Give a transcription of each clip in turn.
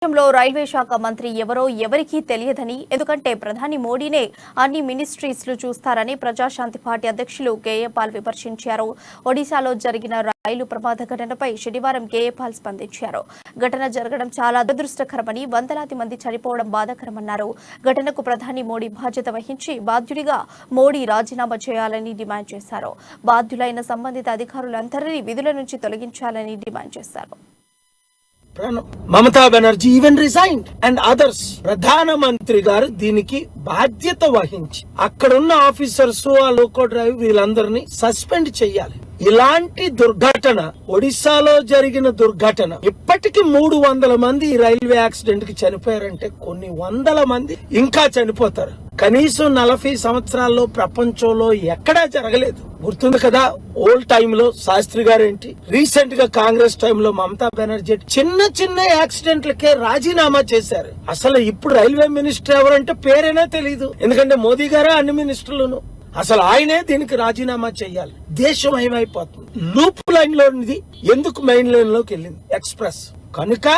దేశంలో రైల్వే శాఖ మంత్రి ఎవరో ఎవరికీ తెలియదని, ఎందుకంటే ప్రధాని మోడీనే అన్ని మినిస్ట్రీస్లు చూస్తారని ప్రజాశాంతి పార్టీ అధ్యక్షులు కేఏపాల్ విమర్శించారు. ఒడిశాలో జరిగిన రైలు ప్రమాద ఘటనపై శనివారం కేఏపాల్ స్పందించారు. ఘటన జరగడం చాలా దురదృష్టకరమని, వందలాది మంది చనిపోవడం బాధాకరమన్నారు. ఘటనకు ప్రధాని మోడీ బాధ్యత వహించి బాధ్యుడిగా మోడీ రాజీనామా చేయాలని డిమాండ్ చేశారు. బాధ్యులైన సంబంధిత అధికారులందరినీ విధుల నుంచి తొలగించాలని డిమాండ్ చేశారు. Mamata Banerjee even resigned and others. ప్రధానమంత్రి గారు దీనికి బాధ్యత వహించి అక్కడున్న ఆఫీసర్స్, ఆ లోకో డ్రైవ్ వీళ్ళందరినీ సస్పెండ్ చెయ్యాలి. ఇలాంటి దుర్ఘటన, ఒడిశాలో జరిగిన దుర్ఘటన, ఇప్పటికి 300 మంది ఈ రైల్వే యాక్సిడెంట్ కి చనిపోయారంటే కొన్ని వందల మంది ఇంకా చనిపోతారు. కనీసం 40 సంవత్సరాల్లో ప్రపంచంలో ఎక్కడా జరగలేదు. గుర్తుంది కదా, ఓల్డ్ టైమ్ లో శాస్త్రి గారు ఏంటి, రీసెంట్ గా కాంగ్రెస్ టైంలో మమతా బెనర్జీ చిన్న చిన్న యాక్సిడెంట్లకే రాజీనామా చేశారు. అసలు ఇప్పుడు రైల్వే మినిస్టర్ ఎవరంటే పేరేనే తెలియదు, ఎందుకంటే మోదీ గారే అన్ని మినిస్టర్లను. అసలు ఆయనే దీనికి రాజీనామా చేయాలి. దేశం ఏమైపోతుంది. లూప్ లైన్ లో ఎందుకు మెయిన్ లైన్ లోకి వెళ్ళింది ఎక్స్ప్రెస్. కనుక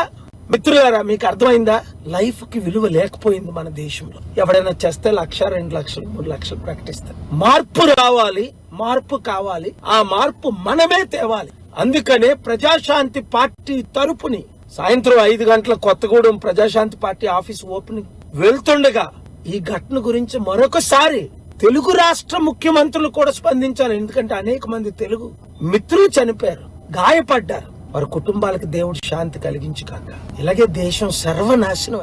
మిత్రులారా, మీకు అర్థమైందా? లైఫ్ కి విలువ లేకపోయింది మన దేశంలో. ఎవడైనా చేస్తే 1,00,000, 2,00,000, 3,00,000 ప్రకటిస్తారు. మార్పు రావాలి, మార్పు కావాలి. ఆ మార్పు మనమే తేవాలి. అందుకనే ప్రజాశాంతి పార్టీ తరపుని సాయంత్రం 5 గంటల Kothagudem Prajashanti party office opening వెళ్తుండగా ఈ ఘటన గురించి మరొకసారి తెలుగు రాష్ట్ర ముఖ్యమంత్రులు కూడా స్పందించాలి. ఎందుకంటే అనేక మంది తెలుగు మిత్రులు చనిపోయారు, గాయపడ్డారు. వారి కుటుంబాలకు దేవుడు శాంతి కలిగించి కాక. ఇలాగే దేశం సర్వనాశనం